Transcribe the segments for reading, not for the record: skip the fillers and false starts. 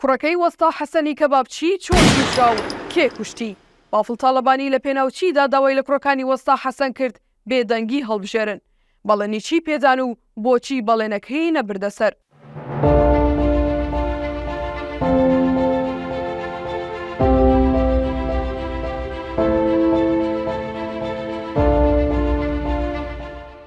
کوڕەکەی وەستا حەسەنی کەبابچی چۆن کوژرا و کێ کوشتی؟ بافڵ تاڵەبانی لە پێناوچیدا داوای لە کوڕەکانی وەستا حەسەن کرد بێدەنگی هەڵبژێرن. بەڵێنی چی پێدان و بۆچی بەڵێنەکەی نەبردە سەر؟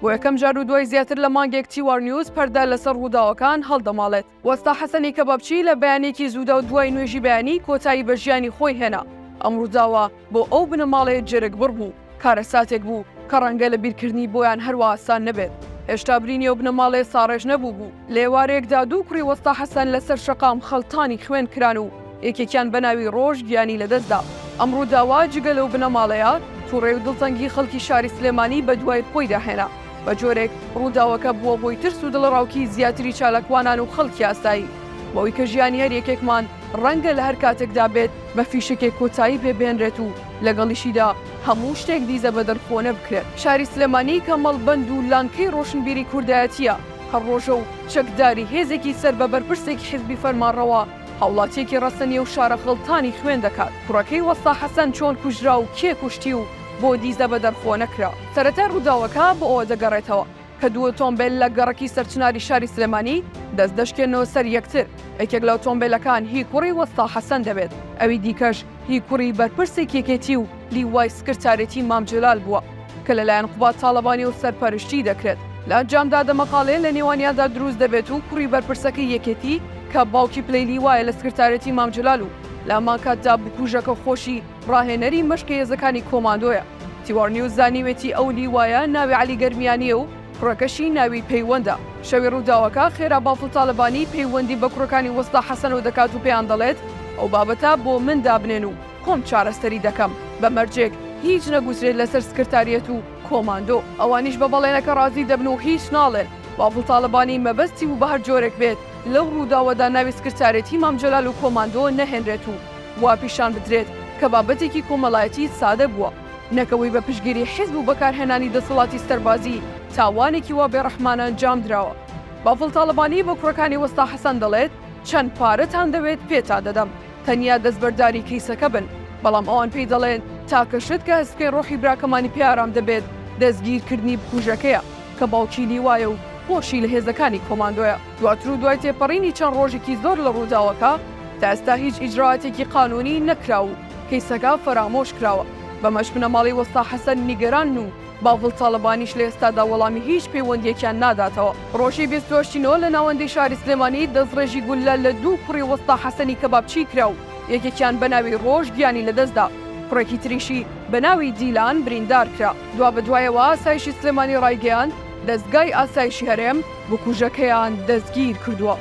بۆ یەکەم جار و دوای زیاتر لە مانگێک تیوار نیوز پەردە لەسەر ڕووداوەکان هەڵدەماڵێت. وەستا حەسەنی کەبابچی لە بەیانێکی زوودا و دوای نوێژی بەیانی کۆتایی بە ژیانی خۆی هێنا. ئەم ڕووداوە بۆ ئەو بنەماڵەیە جێرەک بڕ بوو، کارە ساتێک بوو کە ڕەنگە لە بیرکردنی بۆیان هەروە ئاسان نەبێت. هێشتا برینی ئەو بنەماڵەیە ساڕێژ نەبوو بوو. لێوارەیەکدا دوو کوڕی وەستا حەسەن لەسەر شەقام خەڵتانی خوێن کران و یەکێکیان بەناوی ڕۆژ گیانی لەدەستدا. ئەم ڕووداوە جگە لەو بنەماڵەیە تووڕێ و دڵتەنگی خەڵکی شاری سلێمانی بە دوای خۆی داهێنا. بە جۆرێک ڕووداوەکە بووە بۆی ترس و دڵڕاوکی زیاتری چالاکوانان و خەڵکی ئاسایی، بەوەی کە ژیانی هەر یەکێکمان ڕەنگە لە هەر کاتێکدا بێت بە فیشکێک کۆتایی پێبێنرێت و لەگەڵیشیدا هەموو شتێک دیزە بە دەرخۆنە بکرێت. شاری سلێمانی کە مەڵبەند و لانکەی ڕۆشنبیری کوردایەتیە، هەر ڕۆژە و چەکداری هێزێکی سەر بە بەرپرسێکی حیزبی فەرمانڕەوە هاوڵاتیەکی ڕەسەنیە و شارە خەڵتانی خوێن دەکات. کوڕەکەی وەستا حەسەن چۆن کوژرا و کێ کوشتی و بۆ دیزە بە دەرخۆ نەکرا؟ سەرەتا ڕووداوەکە بۆ ئەوە دەگەڕێتەوە کە دوو ئۆتۆمبیل لە گەڕەکی سەرچناری شاری سلێمانی دەست دەشکێنەوە سەر یەکتر. یەکێک لە ئۆتۆمبیلەکان هی کوڕی وەستا حەسەن دەبێت، ئەوی دیکەش هی کوڕی بەرپرسێکی یەکێتی و لیوای سکرتارێتی مام جەلال بووە کە لەلایەن قوبات تاڵەبانی و سەرپەرشتی دەکرێت. لە ئەنجامدا دەمەقاڵەیە لە نێوانیاندا دروست دەبێت و کوڕی بەرپرسەکەی یەکێتی کە باوکی پلەی لیوایە لە سکرتارێتی مام جەلال و لە هەمان کاتدا بکوژەکە خۆشی ڕاهێنەری مەشکە هێزەکانی کۆماندۆیە. تیوار نیوز زانیوێتی ئەو لیوایە ناوی عەلی گەرمیانیە و کوڕەکەشی ناوی پەیوەندە. شەوی ڕووداوەکە خێرا بافڵ تاڵەبانی پەیوەندی بە کوڕەکانی وەستا حەسەنەوە دەکات و پێیان دەڵێت ئەو بابەتە بۆ من دابنێن و خۆم چارەسەری دەکەم. بە مەرجێک هیچ نەگوزرێت لەسەر سکرتاریەت و کۆماندۆ. ئەوانیش بە بەڵێنەکە ڕازی دەبن و هیچ ناڵێن. بافڵ تاڵەبانی مەبەستی و بە هەر جۆرێک بێت لەو ڕووداوەدا ناوی سکرتارێتی مام جەلال و کۆماندۆ نەهێنرێت و وا پیشان بدرێت کە بابەتێکی کۆمەڵایەتی سادە بووە، نەکەوەی بە پشگیری حیزب و بەکارهێنانی دەسەڵاتی سەربازی تاوانێکی وا بێڕەحمانە ئەنجام درراوە. بافڵ تاڵەبانی بە کوڕەکانی وەستا حەسەن دەڵێت چەند پارەتان دەوێت پێتا دەدەم، تەنیا دەستبەرداری کەیسەکە بن. بەڵام ئەوان پێی دەڵێن تاکەشت کە هەستکەی ڕۆحی براکەمانی پیارام دەبێت دەستگیرکردنی بکوژەکەیە کە باوکی لیوایە و خۆشی لە هێزەکانی کۆماندۆیە. دواتر و دوای تێپەڕینی چەند ڕۆژێکی زۆر لە ڕووداوەکە تا ئێستا هیچ ئیجراعاتێکی قانونی نەکرا و کەیسەکە فەرامۆش کراوە. بەمەش بنەماڵی وەستا حەسەن نیگەران و بافڵ تاڵەبانیش لە ئێستادا وەڵامی هیچ پەیوەندیەکیان ناداتەوە. ڕۆژی 28 لە ناوەندی شاری سلێمانی دەستڕێژی گولە لە دوو کوڕی وەستا حەسەنی کەبابچی کرا و یەکێکیان بەناوی ڕۆژ گیانی لەدەستدا، کوڕێکی تریشی بەناوی دیلان بریندار کرا. دوا بەدوایەوە ئاسایشی سلێمانی ڕایگەیاند دەستگای ئاسایشی هەرێم بکوژەکەیان دەستگیر کردووە.